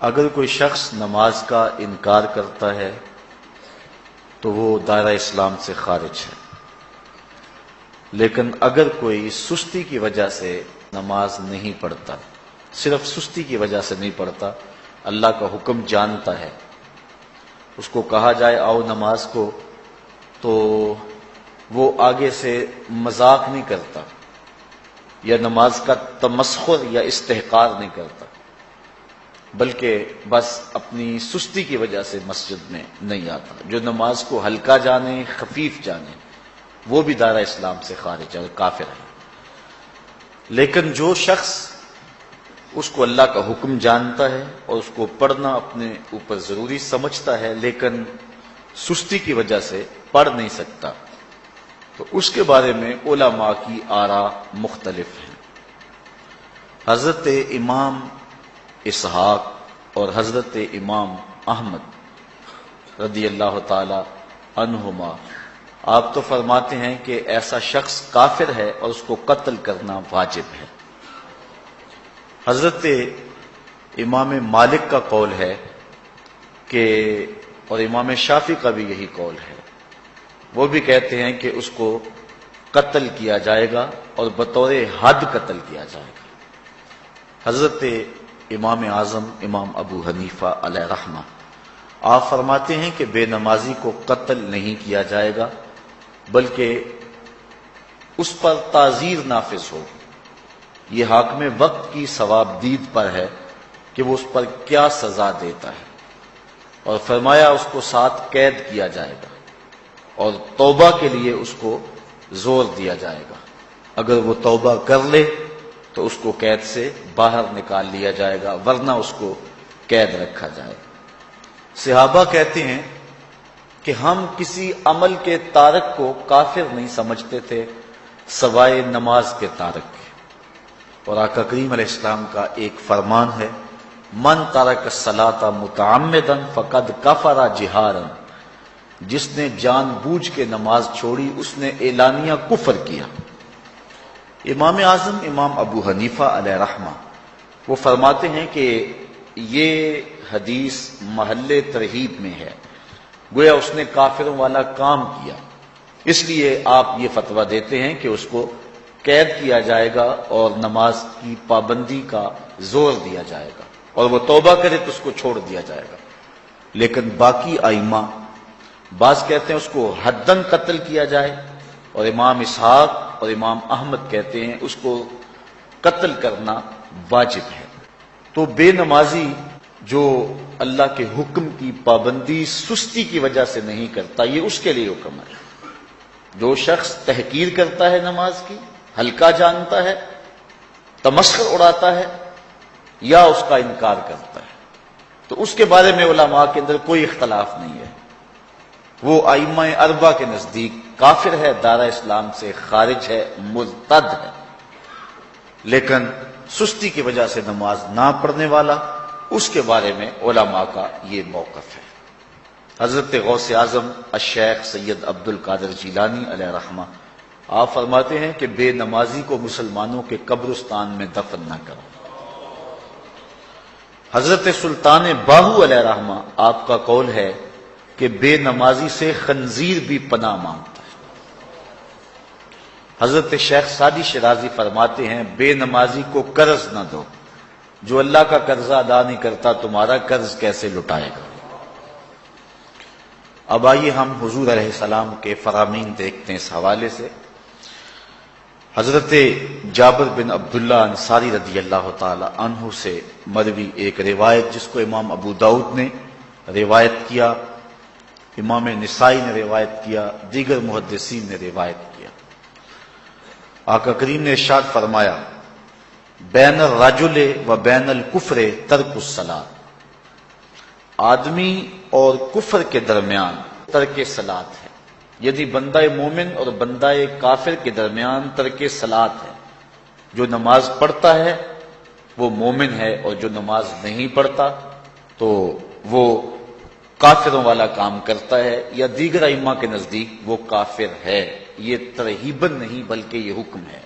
اگر کوئی شخص نماز کا انکار کرتا ہے تو وہ دائرہ اسلام سے خارج ہے، لیکن اگر کوئی سستی کی وجہ سے نماز نہیں پڑھتا، صرف سستی کی وجہ سے نہیں پڑھتا، اللہ کا حکم جانتا ہے، اس کو کہا جائے آؤ نماز کو، تو وہ آگے سے مذاق نہیں کرتا یا نماز کا تمسخر یا استحقار نہیں کرتا، بلکہ بس اپنی سستی کی وجہ سے مسجد میں نہیں آتا۔ جو نماز کو ہلکا جانے، خفیف جانے، وہ بھی دائرہ اسلام سے خارج ہے اور کافر ہے۔ لیکن جو شخص اس کو اللہ کا حکم جانتا ہے اور اس کو پڑھنا اپنے اوپر ضروری سمجھتا ہے لیکن سستی کی وجہ سے پڑھ نہیں سکتا، تو اس کے بارے میں علماء کی آراء مختلف ہیں۔ حضرت امام اسحاق اور حضرت امام احمد رضی اللہ تعالی عنہما آپ تو فرماتے ہیں کہ ایسا شخص کافر ہے اور اس کو قتل کرنا واجب ہے۔ حضرت امام مالک کا قول ہے کہ، اور امام شافعی کا بھی یہی قول ہے، وہ بھی کہتے ہیں کہ اس کو قتل کیا جائے گا اور بطور حد قتل کیا جائے گا۔ حضرت امام اعظم امام ابو حنیفہ علیہ رحمہ آپ فرماتے ہیں کہ بے نمازی کو قتل نہیں کیا جائے گا، بلکہ اس پر تعزیر نافذ ہوگی۔ یہ حاکم وقت کی ثواب دید پر ہے کہ وہ اس پر کیا سزا دیتا ہے، اور فرمایا اس کو 7 قید کیا جائے گا اور توبہ کے لیے اس کو زور دیا جائے گا۔ اگر وہ توبہ کر لے تو اس کو قید سے باہر نکال لیا جائے گا، ورنہ اس کو قید رکھا جائے گا۔ صحابہ کہتے ہیں کہ ہم کسی عمل کے تارک کو کافر نہیں سمجھتے تھے سوائے نماز کے تارک کے، اور آقا کریم علیہ السلام کا ایک فرمان ہے، من ترک الصلاۃ متعمدا فقد کفر جہارا، جس نے جان بوجھ کے نماز چھوڑی اس نے اعلانیہ کفر کیا۔ امام اعظم امام ابو حنیفہ علیہ رحمہ وہ فرماتے ہیں کہ یہ حدیث محل ترہیب میں ہے، گویا اس نے کافروں والا کام کیا، اس لیے آپ یہ فتویٰ دیتے ہیں کہ اس کو قید کیا جائے گا اور نماز کی پابندی کا زور دیا جائے گا، اور وہ توبہ کرے تو اس کو چھوڑ دیا جائے گا۔ لیکن باقی ائمہ بعض کہتے ہیں اس کو حداً قتل کیا جائے، اور امام اسحاق اور امام احمد کہتے ہیں اس کو قتل کرنا واجب ہے۔ تو بے نمازی جو اللہ کے حکم کی پابندی سستی کی وجہ سے نہیں کرتا، یہ اس کے لیے حکم ہے۔ جو شخص تحقیر کرتا ہے نماز کی، ہلکا جانتا ہے، تمسخر اڑاتا ہے یا اس کا انکار کرتا ہے، تو اس کے بارے میں علماء کے اندر کوئی اختلاف نہیں ہے، وہ ائمہ اربعہ کے نزدیک کافر ہے، دائرہ اسلام سے خارج ہے، مرتد ہے۔ لیکن سستی کی وجہ سے نماز نہ پڑھنے والا، اس کے بارے میں علماء کا یہ موقف ہے۔ حضرت غوث اعظم الشیخ سید عبد القادر جیلانی علیہ رحمہ آپ فرماتے ہیں کہ بے نمازی کو مسلمانوں کے قبرستان میں دفن نہ کرو۔ حضرت سلطان باہو علیہ رحمہ آپ کا قول ہے کہ بے نمازی سے خنزیر بھی پناہ مانگتا ہے۔ حضرت شیخ سعدی شرازی فرماتے ہیں بے نمازی کو قرض نہ دو، جو اللہ کا قرضہ ادا نہیں کرتا تمہارا قرض کیسے لٹائے گا۔ اب آئیے ہم حضور علیہ السلام کے فرامین دیکھتے ہیں اس حوالے سے۔ حضرت جابر بن عبداللہ انصاری رضی اللہ تعالی عنہ سے مروی ایک روایت جس کو امام ابو داؤد نے روایت کیا، امام نسائی نے روایت کیا، دیگر محدثین نے روایت کیا۔ آقا کریم نے ارشاد فرمایا بین الرجل و بین الکفر ترک الصلاۃ، آدمی اور کفر کے درمیان ترک صلاۃ ہے، یعنی بندہ مومن اور بندہ کافر کے درمیان ترک صلاۃ ہے۔ جو نماز پڑھتا ہے وہ مومن ہے، اور جو نماز نہیں پڑھتا تو وہ کافروں والا کام کرتا ہے، یا دیگر ائمہ کے نزدیک وہ کافر ہے۔ یہ ترہیباً نہیں بلکہ یہ حکم ہے۔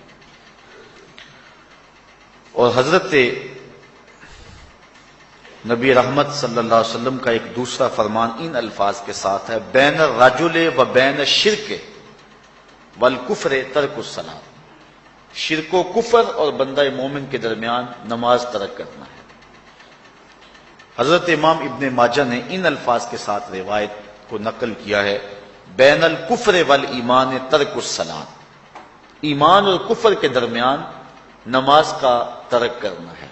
اور حضرت نبی رحمت صلی اللہ علیہ وسلم کا ایک دوسرا فرمان ان الفاظ کے ساتھ ہے، بین الرجل و بین الشرک والکفر ترک الصلاۃ، شرک و کفر اور بندہ مومن کے درمیان نماز ترک کرنا ہے۔ حضرت امام ابن ماجہ نے ان الفاظ کے ساتھ روایت کو نقل کیا ہے، بین الکفر والایمان ترک الصلاۃ، ایمان اور کفر کے درمیان نماز کا ترک کرنا ہے۔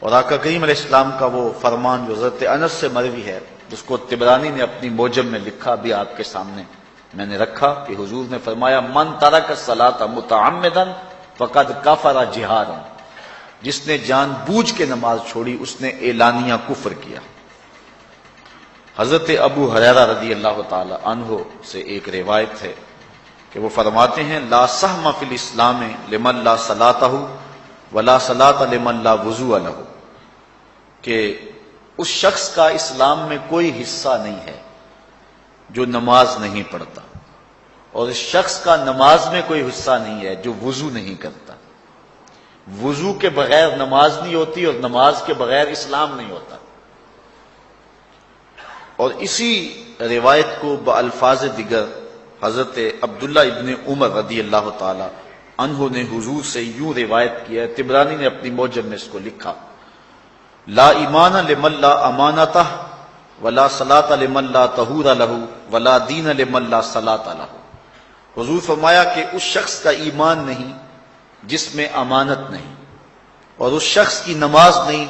اور آقا کریم علیہ السلام کا وہ فرمان جو حضرت انس سے مروی ہے، جس کو طبرانی نے اپنی موجم میں لکھا، بھی آپ کے سامنے میں نے رکھا، کہ حضور نے فرمایا من ترک الصلاۃ متعمدا فقد کفر جہارا، جس نے جان بوجھ کے نماز چھوڑی اس نے اعلانیہ کفر کیا۔ حضرت ابو ہریرہ رضی اللہ تعالی عنہ سے ایک روایت ہے کہ وہ فرماتے ہیں، لا سہم فی الاسلام لمن لا صلاۃ ولا صلاۃ لمن لا وضوء لہ، کہ اس شخص کا اسلام میں کوئی حصہ نہیں ہے جو نماز نہیں پڑھتا، اور اس شخص کا نماز میں کوئی حصہ نہیں ہے جو وضو نہیں کرتا۔ وضو کے بغیر نماز نہیں ہوتی اور نماز کے بغیر اسلام نہیں ہوتا۔ اور اسی روایت کو بالفاظ دیگر حضرت عبداللہ ابن عمر رضی اللہ تعالی عنہ نے حضور سے یوں روایت کیا ہے، طبرانی نے اپنی موجم میں اس کو لکھا، لا ایمان لمن لا امانتہ ولا صلاۃ لمن لا طہور لہ ولا دین لمن لا صلاۃ لہ۔ حضور فرمایا کہ اس شخص کا ایمان نہیں جس میں امانت نہیں، اور اس شخص کی نماز نہیں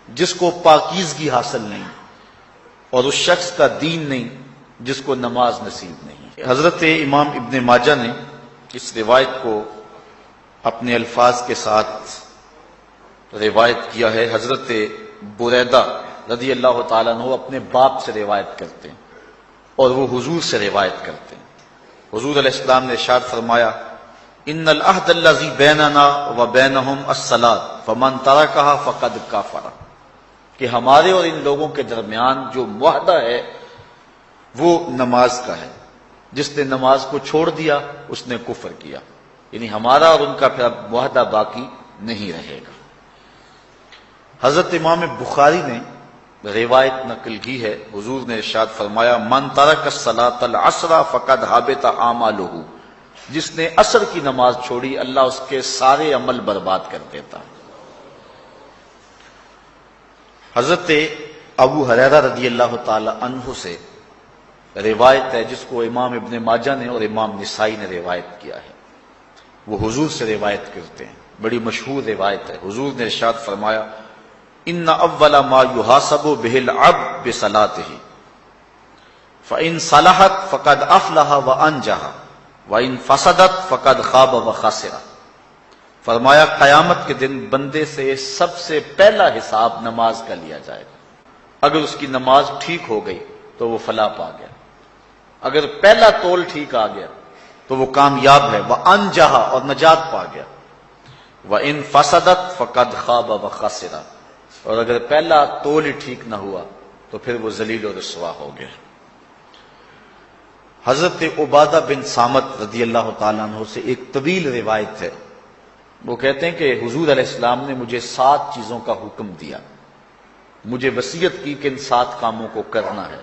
جس کو پاکیزگی حاصل نہیں، اور اس شخص کا دین نہیں جس کو نماز نصیب نہیں۔ حضرت امام ابن ماجہ نے اس روایت کو اپنے الفاظ کے ساتھ روایت کیا ہے۔ حضرت بریدہ رضی اللہ تعالیٰ عنہ اپنے باپ سے روایت کرتے ہیں اور وہ حضور سے روایت کرتے ہیں۔ حضور علیہ السلام نے ارشاد فرمایا، ان العہد الذی بیننا وبینہم الصلاۃ فمن ترکھا فقد کفر، کہ ہمارے اور ان لوگوں کے درمیان جو معاہدہ ہے وہ نماز کا ہے، جس نے نماز کو چھوڑ دیا اس نے کفر کیا، یعنی ہمارا اور ان کا پھر اب معاہدہ باقی نہیں رہے گا۔ حضرت امام بخاری نے روایت نقل کی ہے، حضور نے ارشاد فرمایا، من ترک الصلاۃ العصر فقد حبط اعمالہ، جس نے عصر کی نماز چھوڑی اللہ اس کے سارے عمل برباد کر دیتا۔ حضرت ابو ہریرہ رضی اللہ تعالی عنہ سے روایت ہے جس کو امام ابن ماجہ نے اور امام نسائی نے روایت کیا ہے، وہ حضور سے روایت کرتے ہیں، بڑی مشہور روایت ہے۔ حضور نے ارشاد فرمایا، ان اول ما یحاسب بہ العبد بصلاتہ فان صلحت فقد افلح وانجح وان فسدت فقد خاب وخسر۔ فرمایا قیامت کے دن بندے سے سب سے پہلا حساب نماز کا لیا جائے گا، اگر اس کی نماز ٹھیک ہو گئی تو وہ فلاح پا گیا، اگر پہلا تول ٹھیک آ گیا تو وہ کامیاب ہے، وانجح اور نجات پا گیا، وان فسدت فقد خاب وخسر، اور اگر پہلا تول ہی ٹھیک نہ ہوا تو پھر وہ ذلیل و رسوا ہو گیا۔ حضرت عبادہ بن صامت رضی اللہ تعالیٰ عنہ سے ایک طویل روایت ہے، وہ کہتے ہیں کہ حضور علیہ السلام نے مجھے 7 چیزوں کا حکم دیا، مجھے وصیت کی کہ ان 7 کاموں کو کرنا ہے۔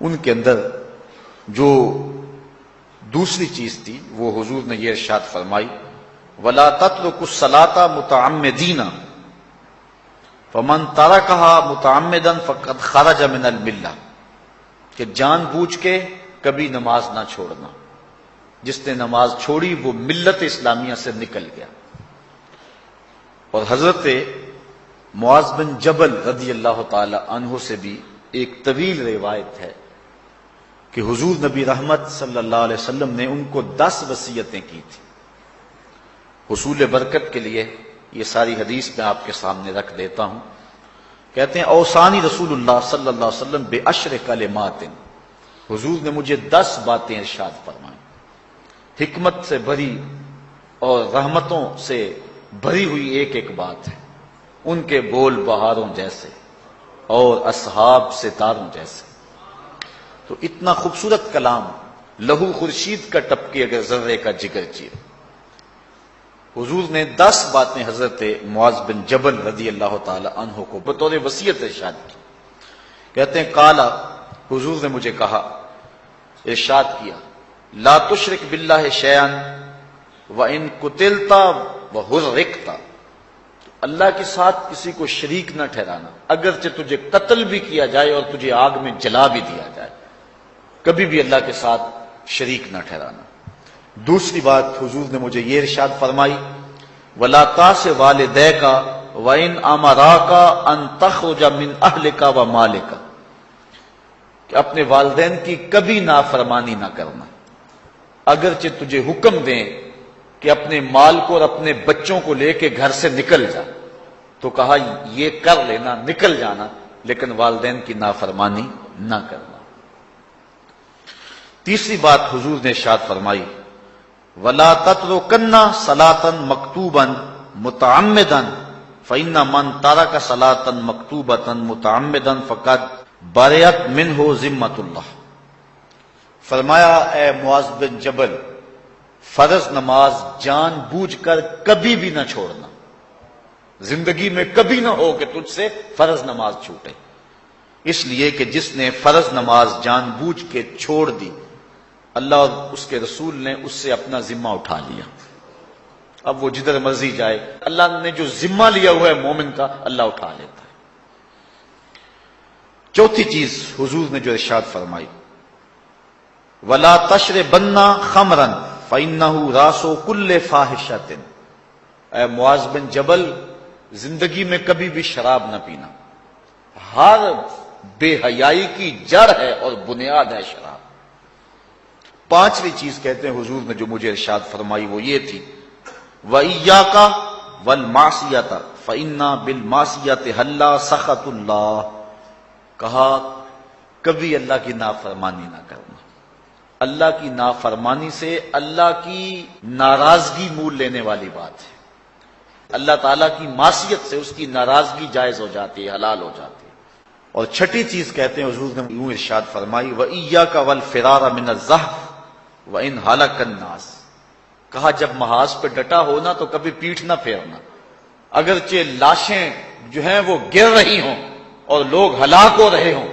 ان کے اندر جو دوسری چیز تھی وہ حضور نے یہ ارشاد فرمائی، وَلَا تَتْرُكُوا الصَّلَاةَ مُتَعَمِّدِينَ فَمَن تَرَكَهَا مُتَعَمِّدًا فَقَدْ خَرَجَ مِنَ الْمِلَّةِ، کہ جان بوجھ کے کبھی نماز نہ چھوڑنا، جس نے نماز چھوڑی وہ ملت اسلامیہ سے نکل گیا۔ اور حضرت معاذ بن جبل رضی اللہ تعالی عنہ سے بھی ایک طویل روایت ہے کہ حضور نبی رحمت صلی اللہ علیہ وسلم نے ان کو 10 وصیتیں کی تھی حصول برکت کے لیے۔ یہ ساری حدیث میں آپ کے سامنے رکھ دیتا ہوں۔ کہتے ہیں، اوصانی رسول اللہ صلی اللہ علیہ وسلم بعشر کلمات، حضور نے مجھے 10 باتیں ارشاد فرمائیں، حکمت سے بھری اور رحمتوں سے بھری ہوئی ایک ایک بات ہے، ان کے بول بہاروں جیسے اور اصحاب ستاروں جیسے۔ تو اتنا خوبصورت کلام، لہو خورشید کا ٹپکے اگر ذرے کا جگر چیر۔ حضور نے 10 باتیں حضرت معاذ بن جبل رضی اللہ تعالی عنہ کو بطور وصیت ارشاد کی. کہتے ہیں قالا، حضور نے مجھے کہا، ارشاد کیا، لا تشرک باللہ شیئا وان قتلت وحرقت، اللہ کے ساتھ کسی کو شریک نہ ٹھہرانا، اگرچہ تجھے قتل بھی کیا جائے اور تجھے آگ میں جلا بھی دیا جائے، کبھی بھی اللہ کے ساتھ شریک نہ ٹھہرانا. دوسری بات حضور نے مجھے یہ ارشاد فرمائی، وَلَا تَعْصِ وَالِدَيْكَ وَإِنْ أَمَرَاكَ أَن تَخْرُجَ مِنْ أَهْلِكَ وَمَالِكَ، کہ اپنے والدین کی کبھی نافرمانی نہ کرنا، اگرچہ تجھے حکم دیں کہ اپنے مال کو اور اپنے بچوں کو لے کے گھر سے نکل جا، تو کہا یہ کر لینا، نکل جانا، لیکن والدین کی نافرمانی نہ کرنا. تیسری بات حضور نے ارشاد فرمائی، وَلَا تَتْرُكَنَّ صَلَاةً مَكْتُوبًا مُتَعَمِّدًا فَإِنَّ مَنْ تَرَكَ صَلَاةً مَكْتُوبَةً مُتَعَمِّدًا فَقَدْ بَرِئَتْ مِنْهُ ذِمَّةُ اللَّهِ. فرمایا اے معاذ بن جبل، فرض نماز جان بوجھ کر کبھی بھی نہ چھوڑنا، زندگی میں کبھی نہ ہو کہ تجھ سے فرض نماز چھوٹے، اس لیے کہ جس نے فرض نماز جان بوجھ کے چھوڑ دی، اللہ اور اس کے رسول نے اس سے اپنا ذمہ اٹھا لیا. اب وہ جدھر مرضی جائے، اللہ نے جو ذمہ لیا ہوا ہے مومن کا، اللہ اٹھا لیتا ہے. چوتھی چیز حضور نے جو ارشاد فرمائی، وَلَا تَشْرِبَنَّ خَمْرًا فَإِنَّهُ رَأْسُ كُلِّ فَاحِشَةٍ. اے معاذ بن جبل، زندگی میں کبھی بھی شراب نہ پینا، ہر بے حیائی کی جڑ ہے اور بنیاد ہے شراب. پانچویں چیز کہتے ہیں حضور نے جو مجھے ارشاد فرمائی وہ یہ تھی، وَإِيَّاكَ وَالْمَعْصِيَةَ فَإِنَّ بِالْمَعْصِيَةِ حَلَّ سَخَطُ اللَّهِ. کہا کبھی اللہ کی نافرمانی نہ کرنا، اللہ کی نافرمانی سے اللہ کی ناراضگی مول لینے والی بات ہے. اللہ تعالیٰ کی معصیت سے اس کی ناراضگی جائز ہو جاتی ہے، حلال ہو جاتی ہے. اور چھٹی چیز کہتے ہیں حضور نے یوں ارشاد فرمائی، وَإِيَّاكَ وَالْفِرَارَ مِنَ الزَّحْفِ وَإِنْ هَلَكَ النَّاسِ. کہا جب محاذ پہ ڈٹا ہونا تو کبھی پیٹھ نہ پھیرنا، اگرچہ لاشیں جو ہیں وہ گر رہی ہوں اور لوگ ہلاک ہو رہے ہوں،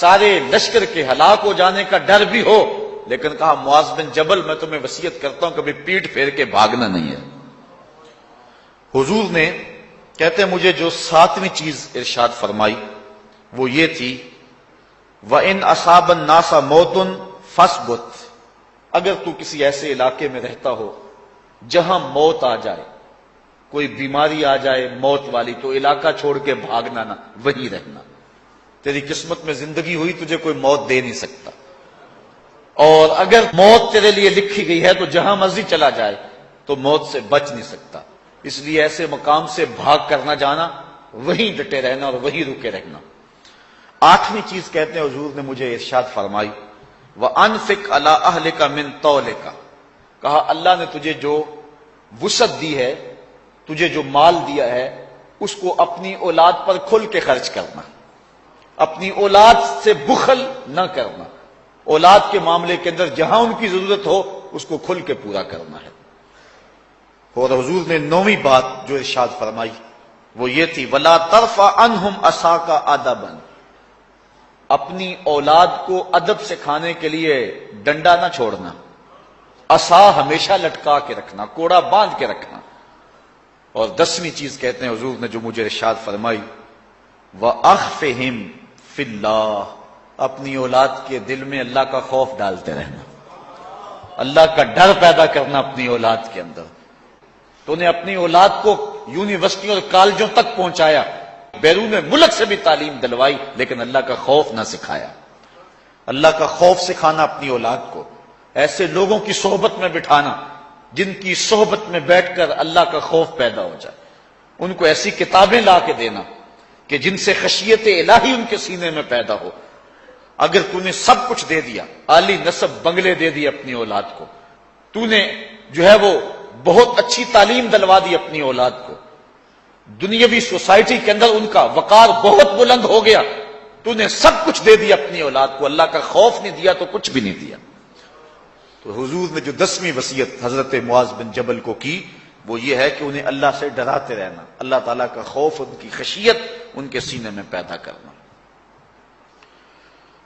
سارے لشکر کے ہلاک ہو جانے کا ڈر بھی ہو، لیکن کہا معاذ بن جبل میں تمہیں وصیت کرتا ہوں کبھی پیٹھ پھیر کے بھاگنا نہیں ہے. حضور نے کہتے ہیں مجھے جو ساتویں چیز ارشاد فرمائی وہ یہ تھی، وَإِنْ أَصَابَ النَّاسَ مَوْتٌ فَاصْبُتْ. اگر تو کسی ایسے علاقے میں رہتا ہو جہاں موت آ جائے، کوئی بیماری آ جائے موت والی، تو علاقہ چھوڑ کے بھاگنا نہ، وہیں رہنا. تیری قسمت میں زندگی ہوئی، تجھے کوئی موت دے نہیں سکتا، اور اگر موت تیرے لیے لکھی گئی ہے تو جہاں مرضی چلا جائے تو موت سے بچ نہیں سکتا. اس لیے ایسے مقام سے بھاگ کر نہ جانا، وہیں ڈٹے رہنا اور وہیں رکے رہنا. آٹھویں چیز کہتے ہیں حضور نے مجھے ارشاد فرمائی، وَأَنفِقْ عَلَىٰ أَهْلِكَ مِن طَوْلِكَ. کہا اللہ نے تجھے جو وسعت دی ہے، تجھے جو مال دیا ہے، اس کو اپنی اولاد پر کھل کے خرچ کرنا، اپنی اولاد سے بخل نہ کرنا، اولاد کے معاملے کے اندر جہاں ان کی ضرورت ہو اس کو کھل کے پورا کرنا ہے. اور حضور نے نویں بات جو ارشاد فرمائی وہ یہ تھی، وَلَا تَرْفَعْ عَنْهُمْ عَصَاكَ عَدَبًا. اپنی اولاد کو ادب سکھانے کے لیے ڈنڈا نہ چھوڑنا، عصا ہمیشہ لٹکا کے رکھنا، کوڑا باندھ کے رکھنا. اور 10ویں چیز کہتے ہیں حضور نے جو مجھے ارشاد فرمائی، وَأَخْفِهِمْ فِي اللَّهِ. اپنی اولاد کے دل میں اللہ کا خوف ڈالتے رہنا، اللہ کا ڈر پیدا کرنا اپنی اولاد کے اندر. تو نے اپنی اولاد کو یونیورسٹی اور کالجوں تک پہنچایا، بیرون ملک سے بھی تعلیم دلوائی، لیکن اللہ کا خوف نہ سکھایا. اللہ کا خوف سکھانا اپنی اولاد کو، ایسے لوگوں کی صحبت میں بٹھانا جن کی صحبت میں بیٹھ کر اللہ کا خوف پیدا ہو جائے. ان کو ایسی کتابیں لا کے دینا کہ جن سے خشیت الہی ان کے سینے میں پیدا ہو. اگر تو نے سب کچھ دے دیا، عالی نسب بنگلے دے دی اپنی اولاد کو، تو نے جو ہے وہ بہت اچھی تعلیم دلوا دی اپنی اولاد کو، دنیاوی سوسائٹی کے اندر ان کا وقار بہت بلند ہو گیا، تو نے سب کچھ دے دیا اپنی اولاد کو، اللہ کا خوف نہیں دیا تو کچھ بھی نہیں دیا. تو حضور نے جو 10ویں وصیت حضرت معاذ بن جبل کو کی وہ یہ ہے کہ انہیں اللہ سے ڈراتے رہنا، اللہ تعالیٰ کا خوف، ان کی خشیت ان کے سینے میں پیدا کرنا۔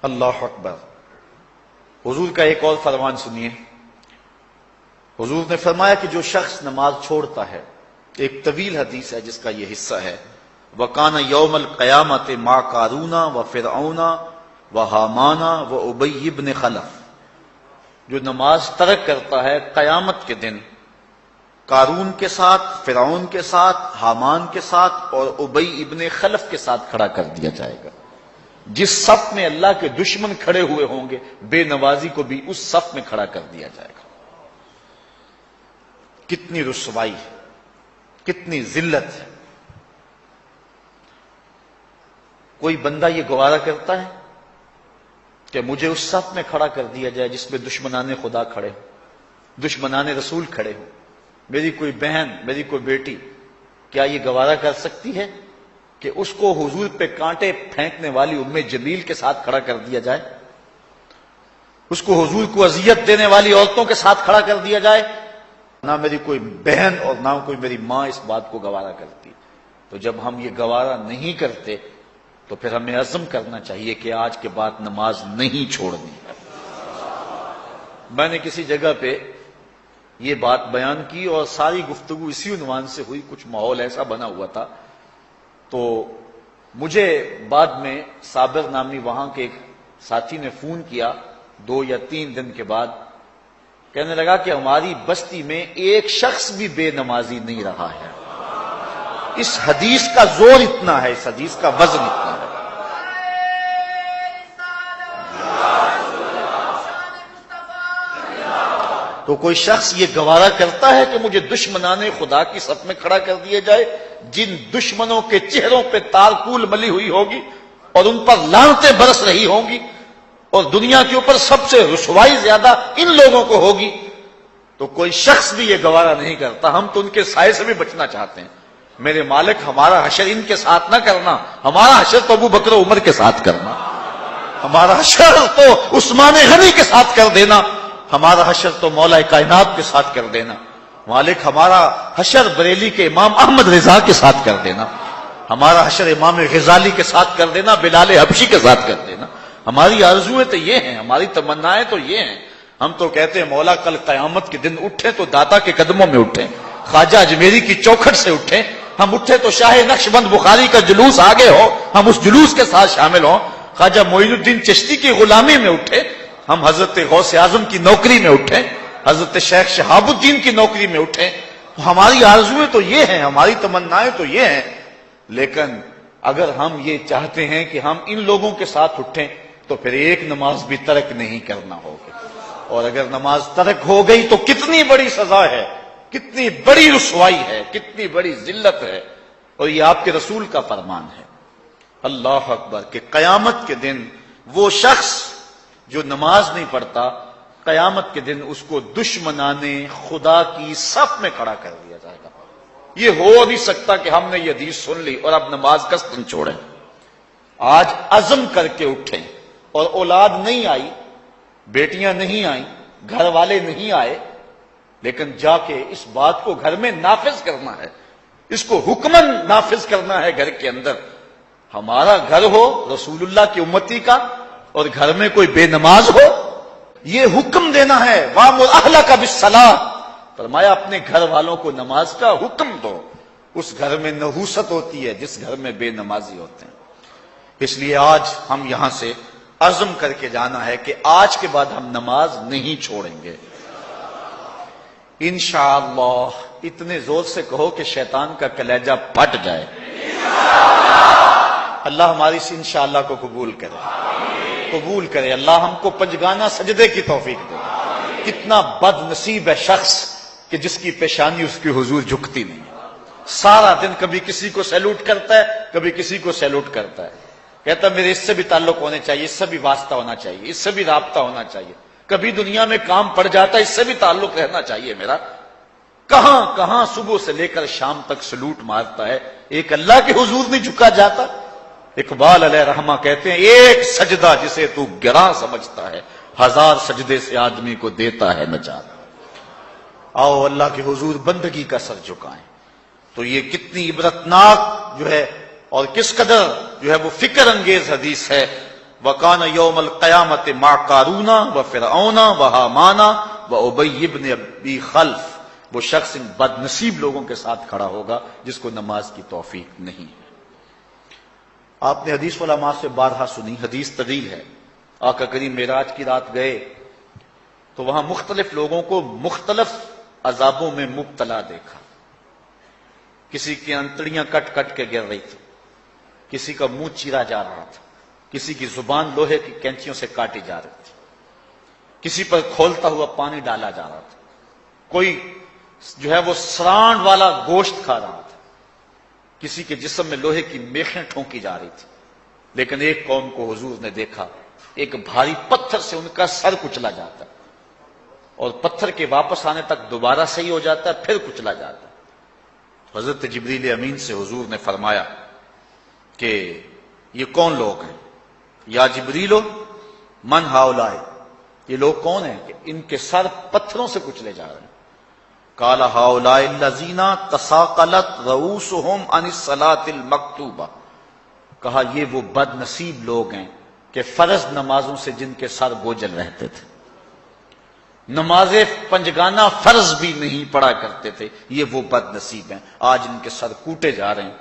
اللہ اکبر۔ حضور کا ایک اور فرمان سنیے۔ حضور نے فرمایا کہ جو شخص نماز چھوڑتا ہے، ایک طویل حدیث ہے جس کا یہ حصہ ہے، وَقَانَ يَوْمَ الْقِيَامَةِ مَعَ قَارُونَ وَفِرْعَوْنَ وَحَامَانَ وَأُبَيِّ بْنِ خَلَف، جو نماز ترک کرتا ہے قیامت کے دن قارون کے ساتھ، فرعون کے ساتھ، حامان کے ساتھ اور ابی ابن خلف کے ساتھ کھڑا کر دیا جائے گا۔ جس صف میں اللہ کے دشمن کھڑے ہوئے ہوں گے، بے نمازی کو بھی اس صف میں کھڑا کر دیا جائے گا۔ کتنی رسوائی ہے، کتنی ذلت ہے۔ کوئی بندہ یہ گوارا کرتا ہے کہ مجھے اس صف میں کھڑا کر دیا جائے جس میں دشمنان خدا کھڑے ہوں، دشمنان رسول کھڑے ہوں؟ میری کوئی بہن، میری کوئی بیٹی کیا یہ گوارا کر سکتی ہے کہ اس کو حضور پہ کانٹے پھینکنے والی ام جلیل کے ساتھ کھڑا کر دیا جائے، اس کو حضور کو اذیت دینے والی عورتوں کے ساتھ کھڑا کر دیا جائے؟ نہ میری کوئی بہن اور نہ کوئی میری ماں اس بات کو گوارا کرتی۔ تو جب ہم یہ گوارا نہیں کرتے تو پھر ہمیں عزم کرنا چاہیے کہ آج کے بعد نماز نہیں چھوڑنی ہے۔ میں نے کسی جگہ پہ یہ بات بیان کی اور ساری گفتگو اسی عنوان سے ہوئی، کچھ ماحول ایسا بنا ہوا تھا۔ تو مجھے بعد میں صابر نامی وہاں کے ایک ساتھی نے فون کیا 2 یا 3 دن کے بعد، کہنے لگا کہ ہماری بستی میں ایک شخص بھی بے نمازی نہیں رہا ہے۔ اس حدیث کا زور اتنا ہے، اس حدیث کا وزن اتنا ہے۔ تو کوئی شخص یہ گوارا کرتا ہے کہ مجھے دشمنان خدا کی صف میں کھڑا کر دیا جائے، جن دشمنوں کے چہروں پہ تارکول ملی ہوئی ہوگی اور ان پر لعنتیں برس رہی ہوں گی، اور دنیا کے اوپر سب سے رسوائی زیادہ ان لوگوں کو ہوگی، تو کوئی شخص بھی یہ گوارا نہیں کرتا۔ ہم تو ان کے سائے سے بھی بچنا چاہتے ہیں۔ میرے مالک، ہمارا حشر ان کے ساتھ نہ کرنا، ہمارا حشر تو ابو بکر عمر کے ساتھ کرنا، ہمارا حشر تو عثمان غنی کے ساتھ کر دینا، ہمارا حشر تو مولا کائنات کے ساتھ کر دینا۔ مالک، ہمارا حشر بریلی کے امام احمد رضا کے ساتھ کر دینا، ہمارا حشر امام غزالی کے ساتھ کر دینا، بلال حبشی کے ساتھ کر دینا۔ ہماری آرزویں تو یہ ہیں، ہماری تمنائیں تو یہ ہیں۔ ہم تو کہتے ہیں مولا کل قیامت کے دن اٹھے تو داتا کے قدموں میں اٹھیں، خواجہ اجمیری کی چوکھٹ سے اٹھیں، ہم اٹھے تو شاہ نقشبند بخاری کا جلوس آگے ہو، ہم اس جلوس کے ساتھ شامل ہوں، خواجہ معین الدین چشتی کی غلامی میں اٹھے، ہم حضرت غوث اعظم کی نوکری میں اٹھیں، حضرت شیخ شہاب الدین کی نوکری میں اٹھیں۔ ہماری آرزویں تو یہ ہیں، ہماری تمنائیں تو یہ ہیں، لیکن اگر ہم یہ چاہتے ہیں کہ ہم ان لوگوں کے ساتھ اٹھیں تو پھر ایک نماز بھی ترک نہیں کرنا ہوگا، اور اگر نماز ترک ہو گئی تو کتنی بڑی سزا ہے، کتنی بڑی رسوائی ہے، کتنی بڑی ذلت ہے، اور یہ آپ کے رسول کا فرمان ہے۔ اللہ اکبر، کہ قیامت کے دن وہ شخص جو نماز نہیں پڑھتا، قیامت کے دن اس کو دشمنان خدا کی صف میں کھڑا کر دیا جائے گا۔ یہ ہو نہیں سکتا کہ ہم نے یہ حدیث سن لی اور اب نماز قصدن چھوڑیں۔ آج عزم کر کے اٹھیں، اور اولاد نہیں آئی، بیٹیاں نہیں آئیں، گھر والے نہیں آئے، لیکن جا کے اس بات کو گھر میں نافذ کرنا ہے، اس کو حکمن نافذ کرنا ہے گھر کے اندر۔ ہمارا گھر ہو رسول اللہ کی امتی کا اور گھر میں کوئی بے نماز ہو، یہ حکم دینا ہے، وَأْمُرْ أَهْلَكَ بِالصَّلَاةِ، فرمایا اپنے گھر والوں کو نماز کا حکم دو۔ اس گھر میں نحوست ہوتی ہے جس گھر میں بے نمازی ہوتے ہیں۔ اس لیے آج ہم یہاں سے عزم کر کے جانا ہے کہ آج کے بعد ہم نماز نہیں چھوڑیں گے انشاءاللہ۔ اتنے زور سے کہو کہ شیطان کا کلیجہ پھٹ جائے۔ اللہ ہماری اس انشاءاللہ کو قبول کرے، قبول کرے۔ اللہ ہم کو پنجگانہ سجدے کی توفیق دے۔ کتنا بد نصیب ہے شخص کہ جس کی پیشانی اس کی حضور جھکتی نہیں، سارا دن کبھی کسی کو سیلوٹ کرتا ہے، کبھی کسی کو سیلوٹ کرتا ہے، کہتا میرے اس سے بھی تعلق ہونے چاہیے، اس سے بھی واسطہ ہونا چاہیے، اس سے بھی رابطہ ہونا چاہیے، کبھی دنیا میں کام پڑ جاتا ہے، اس سے بھی تعلق رہنا چاہیے میرا۔ کہاں کہاں صبح سے لے کر شام تک سلوٹ مارتا ہے، ایک اللہ کے حضور نہیں جھکا جاتا۔ اقبال علیہ رحمہ کہتے ہیں ایک سجدہ جسے تو گراں سمجھتا ہے، 1000 سجدے سے آدمی کو دیتا ہے نجات۔ آؤ اللہ کے حضور بندگی کا سر جھکائیں. تو یہ کتنی عبرتناک جو ہے اور کس قدر جو ہے وہ فکر انگیز حدیث ہے. وَقَانَ يَوْمَ الْقِيَامَةِ مَعَ قَارُونَ وَفِرْعَوْنَ وَهَامَانَ وَأُبَيِّ بْنِ أَبِي خَلْف. وہ شخص ان بد نصیب لوگوں کے ساتھ کھڑا ہوگا جس کو نماز کی توفیق نہیں ہے. آپ نے حدیث علماء سے بارہا سنی، حدیث طویل ہے. آقا کریم معراج کی رات گئے تو وہاں مختلف لوگوں کو مختلف عذابوں میں مبتلا دیکھا. کسی کی انتڑیاں کٹ کٹ کے گر رہی تھی، کسی کا منہ چیرا جا رہا تھا، کسی کی زبان لوہے کی کینچیوں سے کاٹی جا رہی تھی، کسی پر کھولتا ہوا پانی ڈالا جا رہا تھا، کوئی جو ہے وہ سرانڈ والا گوشت کھا رہا تھا، کسی کے جسم میں لوہے کی میخیں ٹھونکی جا رہی تھی. لیکن ایک قوم کو حضور نے دیکھا، ایک بھاری پتھر سے ان کا سر کچلا جاتا ہے اور پتھر کے واپس آنے تک دوبارہ صحیح ہو جاتا ہے، پھر کچلا جاتا ہے. حضرت جبریل امین سے حضور نے فرمایا کہ یہ کون لوگ ہیں؟ یا جبریلو من ہاؤلائے، یہ لوگ کون ہیں کہ ان کے سر پتھروں سے کچلے جا رہے ہیں؟ قال ہاؤلائے الذین تثاقلت رؤوسہم عن الصلاۃ المکتوبہ. کہا یہ وہ بد نصیب لوگ ہیں کہ فرض نمازوں سے جن کے سر بوجھل رہتے تھے، نماز پنجگانہ فرض بھی نہیں پڑھا کرتے تھے، یہ وہ بد نصیب ہیں. آج ان کے سر کوٹے جا رہے ہیں.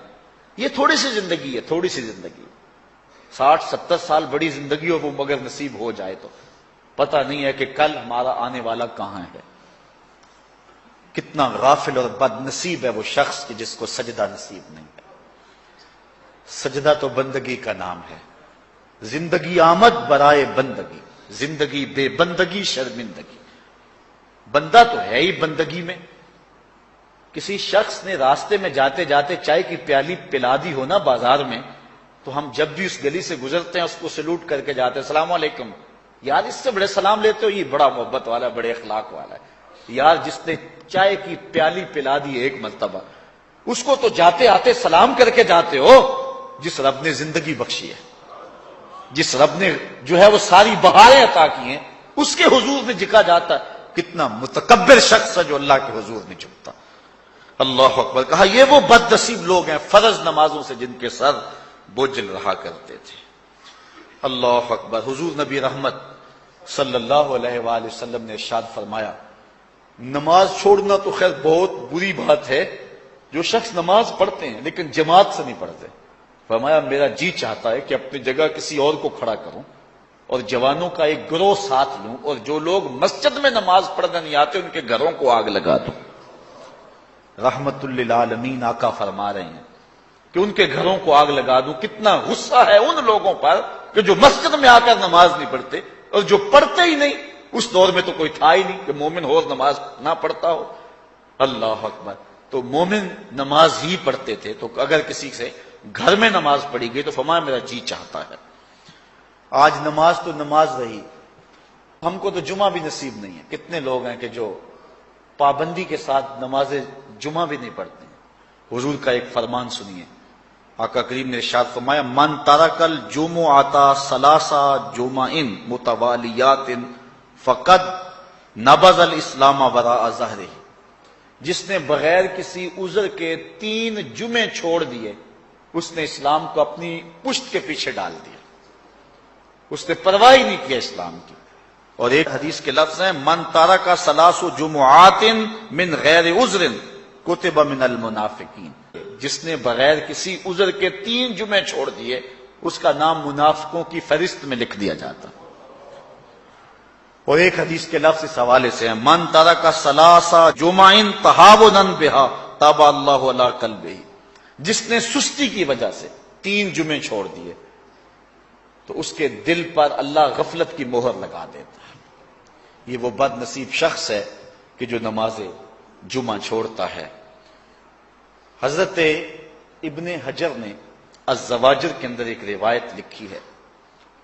یہ تھوڑی سی زندگی ہے، تھوڑی سی زندگی ہے. 60-70 سال بڑی زندگی ہو وہ مگر نصیب ہو جائے تو پتہ نہیں ہے کہ کل ہمارا آنے والا کہاں ہے. کتنا غافل اور بد نصیب ہے وہ شخص کہ جس کو سجدہ نصیب نہیں ہے. سجدہ تو بندگی کا نام ہے. زندگی آمد برائے بندگی، زندگی بے بندگی شرمندگی. بندہ تو ہے ہی بندگی میں. کسی شخص نے راستے میں جاتے جاتے چائے کی پیالی پلا دی ہو نا بازار میں، تو ہم جب بھی اس گلی سے گزرتے ہیں اس کو سلوٹ کر کے جاتے ہیں، السلام علیکم. یار اس سے بڑے سلام لیتے ہو، یہ بڑا محبت والا ہے، بڑے اخلاق والا ہے. یار جس نے چائے کی پیالی پلا دی ایک مرتبہ، اس کو تو جاتے آتے سلام کر کے جاتے ہو. جس رب نے زندگی بخشی ہے، جس رب نے جو ہے وہ ساری بہاریں عطا کی ہیں، اس کے حضور میں جھکا جاتا ہے. کتنا متکبر شخص ہے جو اللہ کے حضور میں جھکتا. اللہ اکبر. کہا یہ وہ بد نصیب لوگ ہیں فرض نمازوں سے جن کے سر بوجھل رہا کرتے تھے. اللہ اکبر. حضور نبی رحمت صلی اللہ علیہ وآلہ وسلم نے ارشاد فرمایا، نماز چھوڑنا تو خیر بہت بری بات ہے. جو شخص نماز پڑھتے ہیں لیکن جماعت سے نہیں پڑھتے، فرمایا میرا جی چاہتا ہے کہ اپنی جگہ کسی اور کو کھڑا کروں اور جوانوں کا ایک گروہ ساتھ لوں، اور جو لوگ مسجد میں نماز پڑھنا نہیں آتے ان کے گھروں کو آگ لگا دوں. رحمت للعالمین آقا فرما رہے ہیں کہ ان کے گھروں کو آگ لگا دوں. کتنا غصہ ہے ان لوگوں پر کہ جو مسجد میں آ کر نماز نہیں پڑھتے، اور جو پڑھتے ہی نہیں. اس دور میں تو کوئی تھا ہی نہیں کہ مومن ہو نماز نہ پڑھتا ہو. اللہ اکبر. تو مومن نماز ہی پڑھتے تھے. تو اگر کسی سے گھر میں نماز پڑھی گئی تو فرمایا میرا جی چاہتا ہے. آج نماز تو نماز رہی، ہم کو تو جمعہ بھی نصیب نہیں ہے. کتنے لوگ ہیں کہ جو پابندی کے ساتھ نماز جمعہ بھی نہیں پڑھتے ہیں. حضور کا ایک فرمان سنیے. آقا کریم نے ارشاد فرمایا من ترک الجمعۃ ثلاث جمع متوالیات فقد نبذ الاسلام وراء ظہرہ. جس نے بغیر کسی عذر کے 3 جمعے چھوڑ دیے اس نے اسلام کو اپنی پشت کے پیچھے ڈال دیا. اس نے پرواہ ہی نہیں کیا اسلام کی. اور ایک حدیث کے لفظ ہیں من ترک ثلاث جمعات من غیر عذر کتب من المنافقین. جس نے بغیر کسی عذر کے 3 جمعے چھوڑ دیے اس کا نام منافقوں کی فہرست میں لکھ دیا جاتا. اور ایک حدیث کے لفظ اس حوالے سے ہیں من ترک ثلاث جمع تہاونا بها طبع اللہ علی قلبہ. جس نے سستی کی وجہ سے 3 جمعے چھوڑ دیے تو اس کے دل پر اللہ غفلت کی مہر لگا دیتا ہے. یہ وہ بد نصیب شخص ہے کہ جو نماز جمعہ چھوڑتا ہے. حضرت ابن حجر نے الزواجر کے اندر ایک روایت لکھی ہے.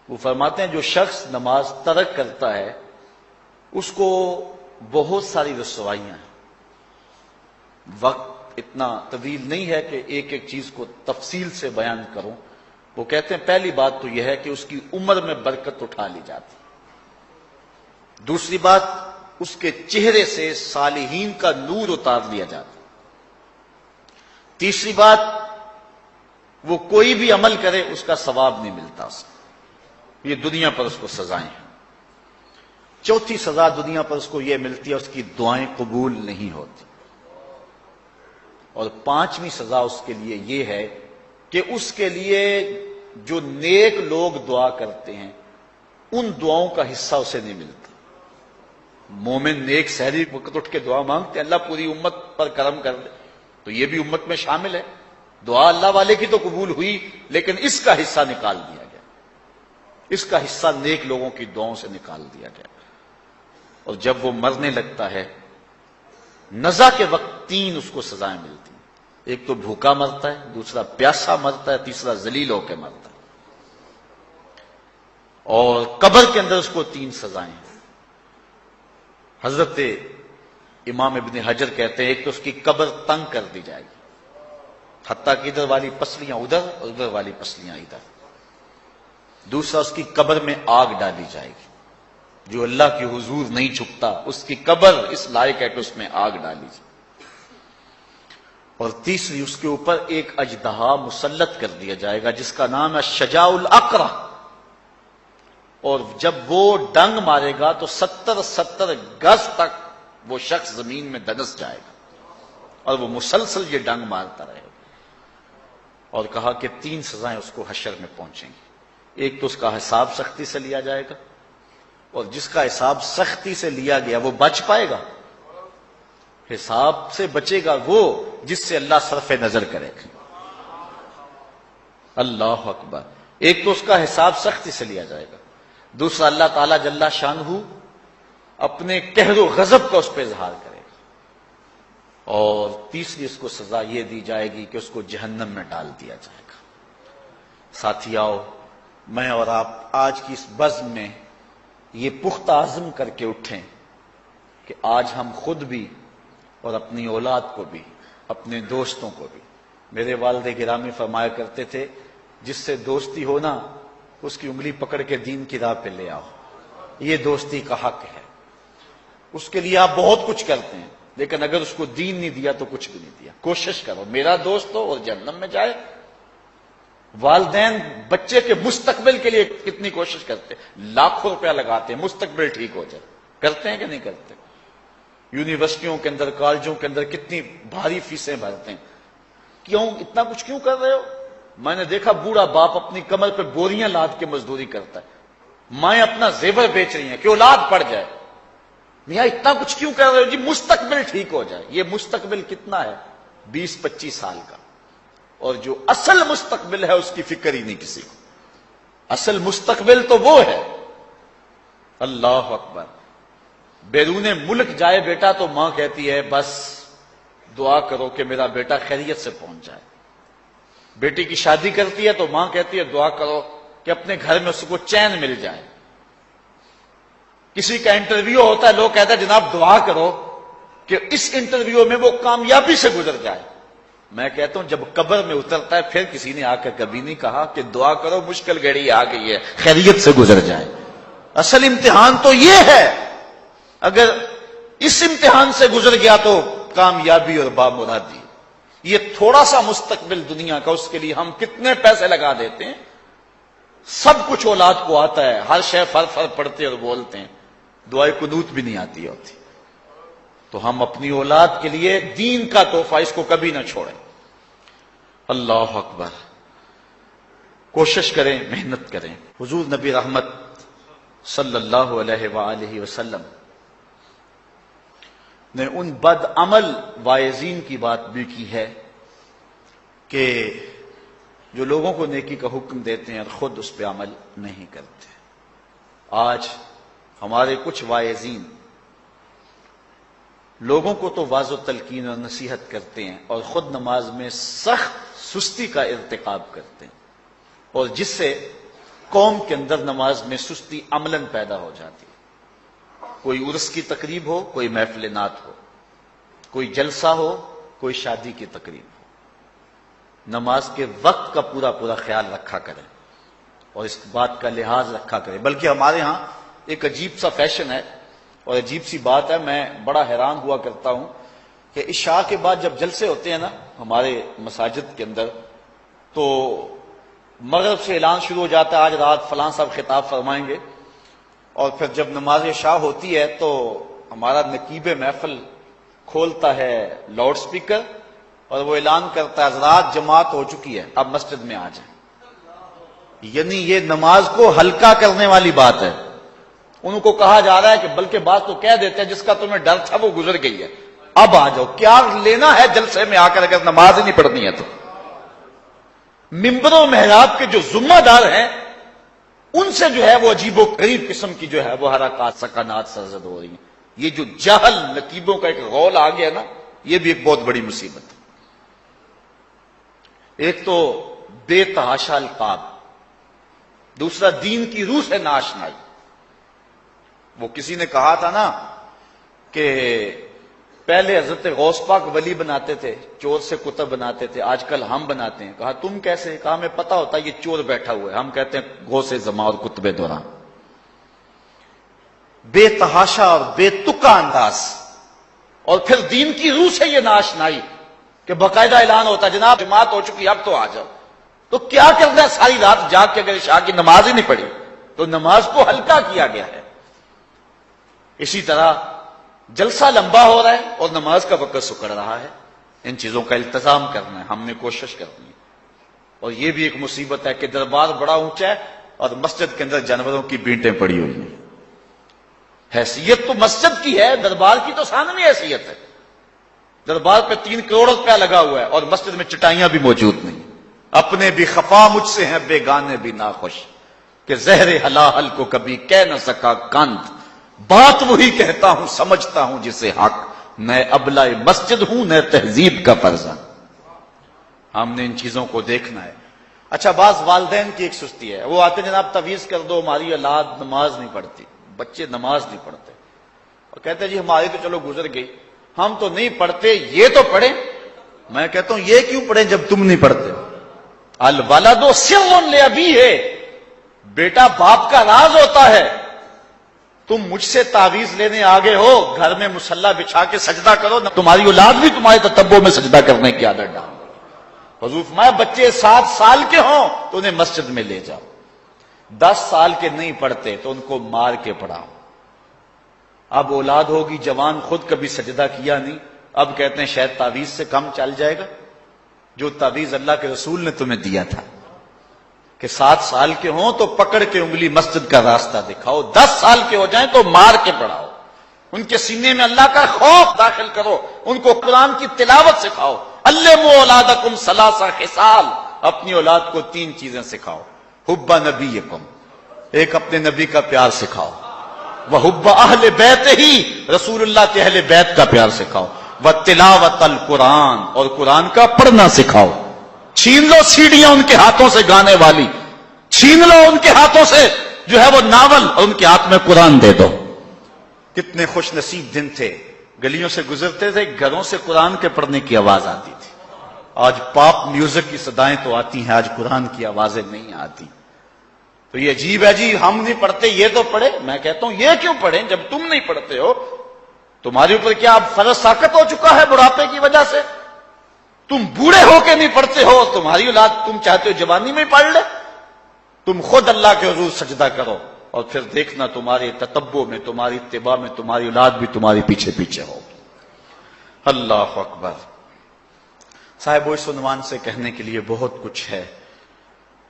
وہ فرماتے ہیں جو شخص نماز ترک کرتا ہے اس کو بہت ساری رسوائیاں ہیں. وقت اتنا طویل نہیں ہے کہ ایک ایک چیز کو تفصیل سے بیان کروں. وہ کہتے ہیں پہلی بات تو یہ ہے کہ اس کی عمر میں برکت اٹھا لی جاتی. دوسری بات اس کے چہرے سے صالحین کا نور اتار لیا جاتا۔ تیسری بات، وہ کوئی بھی عمل کرے اس کا ثواب نہیں ملتا اس کو، یہ دنیا پر اس کو سزائیں ہیں۔ چوتھی سزا دنیا پر اس کو یہ ملتی ہے، اس کی دعائیں قبول نہیں ہوتی۔ اور پانچویں سزا اس کے لیے یہ ہے کہ اس کے لیے جو نیک لوگ دعا کرتے ہیں ان دعاؤں کا حصہ اسے نہیں ملتا۔ مومن نیک سحری وقت اٹھ کے دعا مانگتے ہیں اللہ پوری امت پر کرم کر دے، تو یہ بھی امت میں شامل ہے۔ دعا اللہ والے کی تو قبول ہوئی، لیکن اس کا حصہ نکال دیا گیا، اس کا حصہ نیک لوگوں کی دعاؤں سے نکال دیا گیا۔ اور جب وہ مرنے لگتا ہے، نزا کے وقت تین اس کو سزائیں ملتی ہیں۔ ایک تو بھوکا مرتا ہے، دوسرا پیاسا مرتا ہے، تیسرا ذلیل ہو کے مرتا ہے۔ اور قبر کے اندر اس کو تین سزائیں ہیں۔ حضرت امام ابن حجر کہتے ہیں ایک تو اس کی قبر تنگ کر دی جائے گی، حتیٰ کہ ادھر والی پسلیاں ادھر اور ادھر والی پسلیاں ادھر۔ دوسرا، اس کی قبر میں آگ ڈالی جائے گی، جو اللہ کے حضور نہیں جھکتا اس کی قبر اس لائق ہے کہ اس میں آگ ڈالی جائے۔ اور تیسری، اس کے اوپر ایک اژدہا مسلط کر دیا جائے گا جس کا نام ہے شجاع الاقرع، اور جب وہ ڈنگ مارے گا تو 70 گز تک وہ شخص زمین میں دنس جائے گا، اور وہ مسلسل یہ ڈنگ مارتا رہے گا۔ اور کہا کہ تین سزائیں اس کو حشر میں پہنچیں گی۔ ایک تو اس کا حساب سختی سے لیا جائے گا، اور جس کا حساب سختی سے لیا گیا وہ بچ پائے گا؟ حساب سے بچے گا وہ جس سے اللہ صرف نظر کرے گا۔ اللہ اکبر۔ ایک تو اس کا حساب سختی سے لیا جائے گا، دوسرا اللہ تعالیٰ جل شانہ اپنے قہر و غضب کا اس پہ اظہار کرے گا، اور تیسری اس کو سزا یہ دی جائے گی کہ اس کو جہنم میں ڈال دیا جائے گا۔ ساتھیاؤ، میں اور آپ آج کی اس بزم میں یہ پختہ عزم کر کے اٹھیں کہ آج ہم خود بھی اور اپنی اولاد کو بھی، اپنے دوستوں کو بھی، میرے والد گرامی فرمایا کرتے تھے جس سے دوستی ہونا اس کی انگلی پکڑ کے دین کی راہ پہ لے آؤ، یہ دوستی کا حق ہے۔ اس کے لیے آپ بہت کچھ کرتے ہیں، لیکن اگر اس کو دین نہیں دیا تو کچھ بھی نہیں دیا۔ کوشش کرو میرا دوست ہو اور جہنم میں جائے۔ والدین بچے کے مستقبل کے لیے کتنی کوشش کرتے ہیں، لاکھوں روپیہ لگاتے ہیں مستقبل ٹھیک ہو جائے، کرتے ہیں کہ نہیں کرتے؟ یونیورسٹیوں کے اندر، کالجوں کے اندر کتنی بھاری فیسیں بھرتے ہیں۔ کیوں اتنا کچھ کیوں کر رہے ہو؟ میں نے دیکھا بوڑھا باپ اپنی کمر پہ بوریاں لاد کے مزدوری کرتا ہے، مائیں اپنا زیور بیچ رہی ہیں کہ اولاد پڑ جائے۔ میاں اتنا کچھ کیوں کر رہے ہو؟ جی مستقبل ٹھیک ہو جائے۔ یہ مستقبل کتنا ہے؟ 20-25 سال کا، اور جو اصل مستقبل ہے اس کی فکر ہی نہیں کسی کو۔ اصل مستقبل تو وہ ہے۔ اللہ اکبر۔ بیرون ملک جائے بیٹا تو ماں کہتی ہے بس دعا کرو کہ میرا بیٹا خیریت سے پہنچ جائے۔ بیٹی کی شادی کرتی ہے تو ماں کہتی ہے دعا کرو کہ اپنے گھر میں اس کو چین مل جائے۔ کسی کا انٹرویو ہوتا ہے، لوگ کہتے ہیں جناب دعا کرو کہ اس انٹرویو میں وہ کامیابی سے گزر جائے۔ میں کہتا ہوں جب قبر میں اترتا ہے پھر کسی نے آ کر کبھی نہیں کہا کہ دعا کرو مشکل گھڑی آ گئی ہے خیریت سے گزر جائے۔ اصل امتحان تو یہ ہے، اگر اس امتحان سے گزر گیا تو کامیابی اور بامرادی۔ یہ تھوڑا سا مستقبل دنیا کا، اس کے لیے ہم کتنے پیسے لگا دیتے ہیں۔ سب کچھ اولاد کو آتا ہے، ہر شے فر فر پڑھتے اور بولتے ہیں، دعائے قنوت بھی نہیں آتی ہوتی۔ تو ہم اپنی اولاد کے لیے دین کا تحفہ اس کو کبھی نہ چھوڑیں۔ اللہ اکبر۔ کوشش کریں، محنت کریں۔ حضور نبی رحمت صلی اللہ علیہ وآلہ وسلم نے ان بد عمل واعظین کی بات بھی کی ہے کہ جو لوگوں کو نیکی کا حکم دیتے ہیں اور خود اس پہ عمل نہیں کرتے۔ آج ہمارے کچھ واعظین لوگوں کو تو واضح تلقین اور نصیحت کرتے ہیں اور خود نماز میں سخت سستی کا ارتکاب کرتے ہیں، اور جس سے قوم کے اندر نماز میں سستی عملاً پیدا ہو جاتی ہے۔ کوئی عرس کی تقریب ہو، کوئی محفل نعت ہو، کوئی جلسہ ہو، کوئی شادی کی تقریب ہو، نماز کے وقت کا پورا خیال رکھا کریں اور اس بات کا لحاظ رکھا کریں۔ بلکہ ہمارے ہاں ایک عجیب سا فیشن ہے، اور عجیب سی بات ہے، میں بڑا حیران ہوا کرتا ہوں کہ عشاء کے بعد جب جلسے ہوتے ہیں نا ہمارے مساجد کے اندر، تو مغرب سے اعلان شروع ہو جاتا ہے آج رات فلاں صاحب خطاب فرمائیں گے، اور پھر جب نماز عشاء ہوتی ہے تو ہمارا نقیب محفل کھولتا ہے لاؤڈ سپیکر اور وہ اعلان کرتا ہے حضرات جماعت ہو چکی ہے، اب مسجد میں آ جائیں۔ یعنی یہ نماز کو ہلکا کرنے والی بات ہے۔ ان کو کہا جا رہا ہے کہ بلکہ بات تو کہہ دیتے ہیں جس کا تمہیں ڈر تھا وہ گزر گئی ہے، اب آ جاؤ، کیا لینا ہے جلسے میں آ کر اگر نماز ہی نہیں پڑھنی ہے تو۔ ممبر و محراب کے جو ذمہ دار ہیں ان سے جو ہے وہ عجیب و غریب قسم کی جو ہے وہ حرکات سکنات سرزد ہو رہی ہیں۔ یہ جو جہل نقیبوں کا ایک غول آ گیا نا، یہ بھی ایک بہت بڑی مصیبت ہے۔ ایک تو بے تحاشا القاب، دوسرا دین کی روح سے ناشنائی۔ وہ کسی نے کہا تھا نا کہ پہلے حضرت غوث پاک ولی بناتے تھے، چور سے کتب بناتے تھے، آج کل ہم بناتے ہیں۔ کہا تم کیسے؟ کہا ہمیں پتا ہوتا ہے یہ چور بیٹھا ہوا ہے، ہم کہتے ہیں غوث زماں اور کتب دوران۔ بے تحاشا اور بے تکا انداز، اور پھر دین کی روح سے یہ ناشنائی کہ باقاعدہ اعلان ہوتا ہے جناب جماعت ہو چکی اب تو آ جاؤ۔ تو کیا کرنا ہے ساری رات جاگ کے اگر عشاء کی نماز ہی نہیں پڑھی تو نماز کو ہلکا کیا گیا ہے۔ اسی طرح جلسہ لمبا ہو رہا ہے اور نماز کا وقت سکڑ رہا ہے۔ ان چیزوں کا التزام کرنا ہے، ہم نے کوشش کرنی ہے۔ اور یہ بھی ایک مصیبت ہے کہ دربار بڑا اونچا ہے اور مسجد کے اندر جانوروں کی بینٹیں پڑی ہوئی ہیں۔ حیثیت تو مسجد کی ہے، دربار کی تو ثانوی حیثیت ہے۔ دربار پہ 3 کروڑ روپیہ لگا ہوا ہے اور مسجد میں چٹائیاں بھی موجود نہیں۔ اپنے بھی خفا مجھ سے ہیں بیگانے بھی ناخوش، کہ زہر ہلاہل کو کبھی کہہ نہ سکا کند، بات وہی کہتا ہوں سمجھتا ہوں جسے حق، نہ ابلہ مسجد ہوں نہ تہذیب کا فرزند۔ ہم نے ان چیزوں کو دیکھنا ہے۔ اچھا، بعض والدین کی ایک سستی ہے، وہ آتے جناب تعویذ کر دو ہماری اولاد نماز نہیں پڑھتی، بچے نماز نہیں پڑھتے، اور کہتے ہیں جی ہماری تو چلو گزر گئی، ہم تو نہیں پڑھتے، یہ تو پڑھیں۔ میں کہتا ہوں یہ کیوں پڑھیں جب تم نہیں پڑھتے؟ الولد سر لابیہ، بیٹا باپ کا راز ہوتا ہے۔ تم مجھ سے تعویذ لینے آگے ہو، گھر میں مصلی بچھا کے سجدہ کرو، تمہاری اولاد بھی تمہارے تتبع میں سجدہ کرنے کی عادت ڈالو۔ حضور فرمایا بچے 7 سال کے ہوں تو انہیں مسجد میں لے جاؤ، 10 سال کے نہیں پڑھتے تو ان کو مار کے پڑھاؤ۔ اب اولاد ہوگی جوان، خود کبھی سجدہ کیا نہیں، اب کہتے ہیں شاید تعویذ سے کم چل جائے گا۔ جو تعویذ اللہ کے رسول نے تمہیں دیا تھا کہ 7 سال کے ہوں تو پکڑ کے انگلی مسجد کا راستہ دکھاؤ، 10 سال کے ہو جائیں تو مار کے پڑھاؤ، ان کے سینے میں اللہ کا خوف داخل کرو، ان کو قرآن کی تلاوت سکھاؤ۔ علموا اولادکم 3 خصال، اپنی اولاد کو 3 چیزیں سکھاؤ۔ حب نبیکم، ایک اپنے نبی کا پیار سکھاؤ، وحب اہل بیت ہی، رسول اللہ کے اہل بیت کا پیار سکھاؤ، وتلاوت القرآن، اور قرآن کا پڑھنا سکھاؤ۔ چھین لو سیڑیاں ان کے ہاتھوں سے گانے والی، چھین لو ان کے ہاتھوں سے جو ہے وہ ناول، اور ان کے ہاتھ میں قرآن دے دو۔ کتنے خوش نصیب دن تھے، گلیوں سے گزرتے تھے، گھروں سے قرآن کے پڑھنے کی آواز آتی تھی۔ آج پاپ میوزک کی صدائیں تو آتی ہیں، آج قرآن کی آوازیں نہیں آتی۔ تو یہ عجیب ہے جی ہم نہیں پڑھتے یہ تو پڑھے۔ میں کہتا ہوں یہ کیوں پڑھیں جب تم نہیں پڑھتے ہو؟ تمہارے اوپر کیا اب فرض ساقط ہو چکا ہے بڑھاپے کی وجہ سے؟ تم بوڑھے ہو کے نہیں پڑھتے ہو، تمہاری اولاد تم چاہتے ہو جوانی میں پڑھ لے؟ تم خود اللہ کے حضور سجدہ کرو اور پھر دیکھنا تمہارے تتبع میں، تمہاری اتباع میں تمہاری اولاد بھی تمہاری پیچھے پیچھے ہوگی۔ اللہ اکبر۔ صاحب اس عنوان سے کہنے کے لیے بہت کچھ ہے۔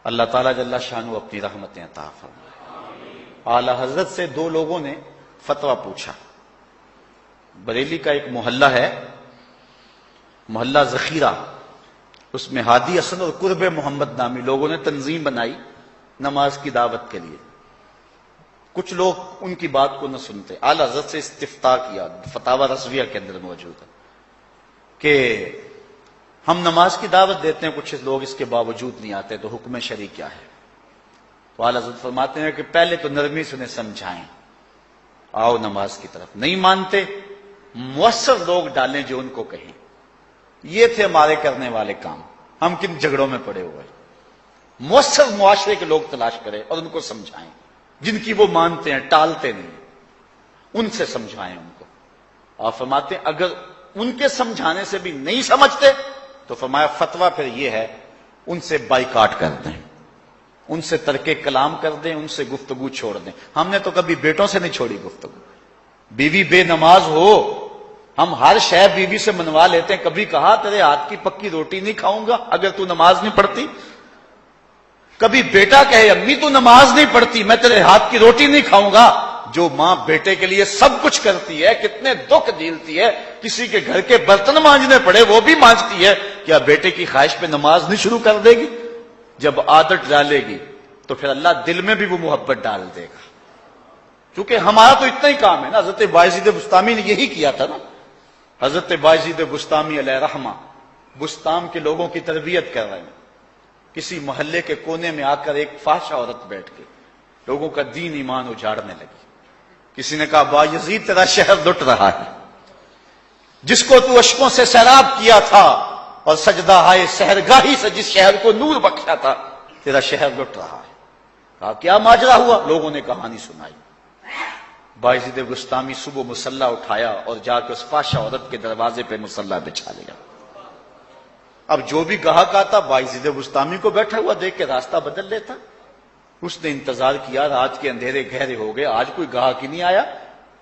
اللہ تعالیٰ جل شانہ اپنی رحمتیں عطا فرمائے۔ اعلی حضرت سے 2 لوگوں نے فتویٰ پوچھا۔ بریلی کا ایک محلہ ہے، محلہ ذخیرہ، اس میں ہادی حسن اور قرب محمد نامی لوگوں نے تنظیم بنائی نماز کی دعوت کے لیے۔ کچھ لوگ ان کی بات کو نہ سنتے، اعلی حضرت سے استفتاء کیا، فتاوی رضویہ کے اندر موجود ہے کہ ہم نماز کی دعوت دیتے ہیں، کچھ لوگ اس کے باوجود نہیں آتے، تو حکم شرعی کیا ہے؟ تو اعلی حضرت فرماتے ہیں کہ پہلے تو نرمی سے انہیں سمجھائیں، آؤ نماز کی طرف۔ نہیں مانتے، مؤثر لوگ ڈالیں جو ان کو کہیں۔ یہ تھے ہمارے کرنے والے کام، ہم کن جھگڑوں میں پڑے ہوئے۔ مؤثر معاشرے کے لوگ تلاش کریں اور ان کو سمجھائیں، جن کی وہ مانتے ہیں، ٹالتے نہیں۔ ان سے سمجھائیں ان کو۔ آپ فرماتے ہیں اگر ان کے سمجھانے سے بھی نہیں سمجھتے تو فرمایا فتویٰ پھر یہ ہے ان سے بائیکاٹ کر دیں، ان سے ترک کلام کر دیں، ان سے گفتگو چھوڑ دیں۔ ہم نے تو کبھی بیٹوں سے نہیں چھوڑی گفتگو، بیوی بے نماز ہو ہم ہر شے بیوی سے منوا لیتے ہیں۔ کبھی کہا تیرے ہاتھ کی پکی روٹی نہیں کھاؤں گا اگر تو نماز نہیں پڑھتی؟ کبھی بیٹا کہے امی تو نماز نہیں پڑھتی میں تیرے ہاتھ کی روٹی نہیں کھاؤں گا؟ جو ماں بیٹے کے لیے سب کچھ کرتی ہے، کتنے دکھ جھیلتی ہے، کسی کے گھر کے برتن مانجنے پڑے وہ بھی مانجتی ہے، کیا بیٹے کی خواہش پہ نماز نہیں شروع کر دے گی؟ جب عادت ڈالے گی تو پھر اللہ دل میں بھی وہ محبت ڈال دے گا۔ کیونکہ ہمارا تو اتنا ہی کام ہے نا، حضرت بایزید بسطامی نے یہی کیا تھا نا۔ حضرت بایزید بسطامی علیہ رحمہ بسطام کے لوگوں کی تربیت کر رہے ہیں، کسی محلے کے کونے میں آ کر ایک فاحشہ عورت بیٹھ کے لوگوں کا دین ایمان اجاڑنے لگی۔ کسی نے کہا بایزید تیرا شہر لٹ رہا ہے، جس کو تو اشکوں سے سیراب کیا تھا اور سجدہ ہائے سحرگاہی سے جس شہر کو نور بخشا تھا، تیرا شہر لٹ رہا ہے۔ کہا کیا ماجرا ہوا؟ لوگوں نے کہانی سنائی۔ بایزید بسطامی صبح مصلی اٹھایا اور جا کے اس فاحشہ عورت کے دروازے پہ مصلی بچھا لیا۔ اب جو بھی گاہک آتا بایزید بسطامی کو بیٹھا ہوا دیکھ کے راستہ بدل لیتا۔ اس نے انتظار کیا، رات کے اندھیرے گہرے ہو گئے، آج کوئی گاہک ہی نہیں آیا۔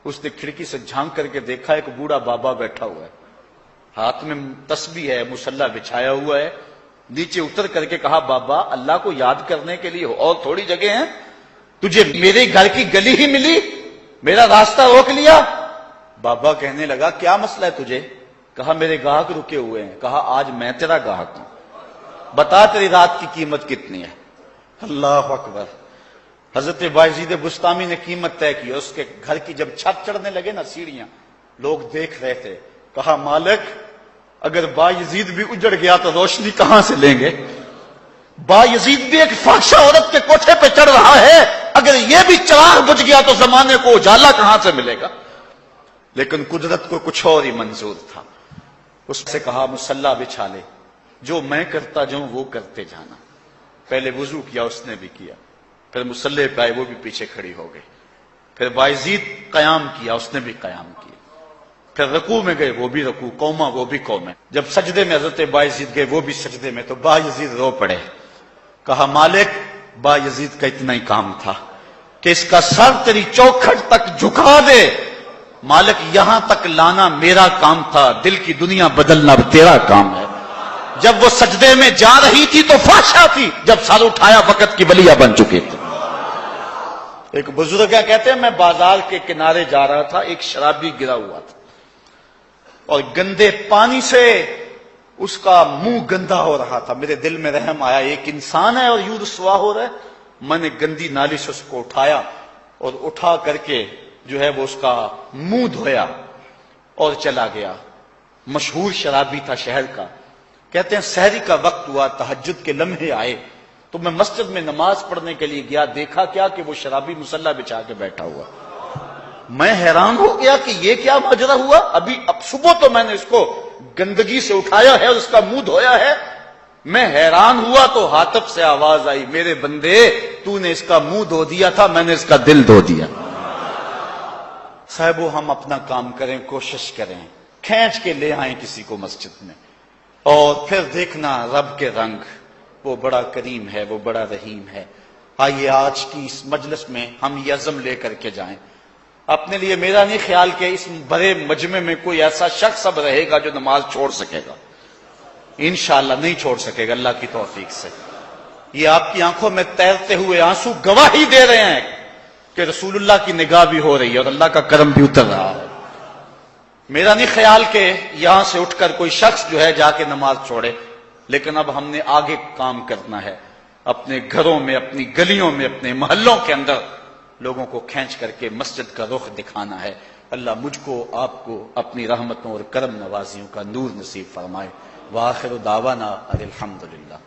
اس نے کھڑکی سے جھانک کر کے دیکھا ایک بوڑھا بابا بیٹھا ہوا ہے، ہاتھ میں تسبیح ہے، مصلی بچھایا ہوا ہے۔ نیچے اتر کر کے کہا بابا اللہ کو یاد کرنے کے لیے اور تھوڑی جگہ ہیں، تجھے میرے گھر کی گلی ہی ملی، میرا راستہ روک لیا۔ بابا کہنے لگا کیا مسئلہ ہے تجھے؟ کہا میرے گاہک رکے ہوئے ہیں۔ کہا آج میں تیرا گاہک ہوں، بتا تیری رات کی قیمت کتنی ہے؟ اللہ اکبر۔ حضرت بایزید بسطامی نے قیمت طے کی، اس کے گھر کی جب چھت چڑھنے لگے نا سیڑھیاں، لوگ دیکھ رہے تھے۔ کہا مالک اگر بایزید بھی اجڑ گیا تو روشنی کہاں سے لیں گے؟ بایزید بھی ایک فاحشہ عورت کے کوٹھے پہ چڑھ رہا ہے، اگر یہ بھی چراغ بجھ گیا تو زمانے کو اجالا کہاں سے ملے گا؟ لیکن قدرت کو کچھ اور ہی منظور تھا۔ اس سے کہا مصلی بچھا لے، جو میں کرتا جاؤں وہ کرتے جانا۔ پہلے وضو کیا، اس نے بھی کیا، پھر مصلی پہ آئے، وہ بھی پیچھے کھڑی ہو گئی۔ پھر بایزید قیام کیا، اس نے بھی قیام کیا۔ پھر رکوع میں گئے، وہ بھی رکوع، قوما وہ بھی قومیں۔ جب سجدے میں حضرت بایزید گئے، وہ بھی سجدے میں، تو بایزید رو پڑے۔ کہا مالک بایزید کا اتنا ہی کام تھا کہ اس کا سر تیری چوکھٹ تک جھکا دے۔ مالک یہاں تک لانا میرا کام تھا، دل کی دنیا بدلنا تیرا کام ہے۔ جب وہ سجدے میں جا رہی تھی تو فحشہ تھی، جب سر اٹھایا وقت کی بلیا بن چکے تھے۔ ایک بزرگ کہتے ہیں میں بازار کے کنارے جا رہا تھا، ایک شرابی گرا ہوا تھا اور گندے پانی سے اس کا منہ گندا ہو رہا تھا۔ میرے دل میں رحم آیا، ایک انسان ہے اور یوں رسوا ہو رہا ہے۔ میں نے گندی نالی سے اس کو اٹھایا اور اٹھا کر کے جو ہے وہ اس کا منہ دھویا اور چلا گیا۔ مشہور شرابی تھا شہر کا۔ کہتے ہیں سحری کا وقت ہوا، تہجد کے لمحے آئے تو میں مسجد میں نماز پڑھنے کے لیے گیا، دیکھا کیا کہ وہ شرابی مصلی بچھا کے بیٹھا ہوا۔ میں حیران ہو گیا کہ یہ کیا ماجرا ہوا، اب صبح تو میں نے اس کو گندگی سے اٹھایا ہے اور اس کا منہ دھویا ہے۔ میں حیران ہوا تو حاطب سے آواز آئی میرے بندے تو نے اس کا منہ دھو دیا تھا، میں نے اس کا دل دھو دیا۔ صاحبو ہم اپنا کام کریں، کوشش کریں، کھینچ کے لے آئیں کسی کو مسجد میں، اور پھر دیکھنا رب کے رنگ، وہ بڑا کریم ہے، وہ بڑا رحیم ہے۔ آئیے آج کی اس مجلس میں ہم یہ عزم لے کر کے جائیں۔ اپنے لیے میرا نہیں خیال کہ اس بڑے مجمع میں کوئی ایسا شخص اب رہے گا جو نماز چھوڑ سکے گا، انشاءاللہ نہیں چھوڑ سکے گا اللہ کی توفیق سے۔ یہ آپ کی آنکھوں میں تیرتے ہوئے آنسو گواہی دے رہے ہیں کہ رسول اللہ کی نگاہ بھی ہو رہی ہے اور اللہ کا کرم بھی اتر رہا ہے۔ میرا نہیں خیال کہ یہاں سے اٹھ کر کوئی شخص جو ہے جا کے نماز چھوڑے، لیکن اب ہم نے آگے کام کرنا ہے، اپنے گھروں میں، اپنی گلیوں میں، اپنے محلوں کے اندر لوگوں کو کھینچ کر کے مسجد کا رخ دکھانا ہے۔ اللہ مجھ کو آپ کو اپنی رحمتوں اور کرم نوازیوں کا نور نصیب فرمائے۔ وآخر دعوانا الحمدللہ۔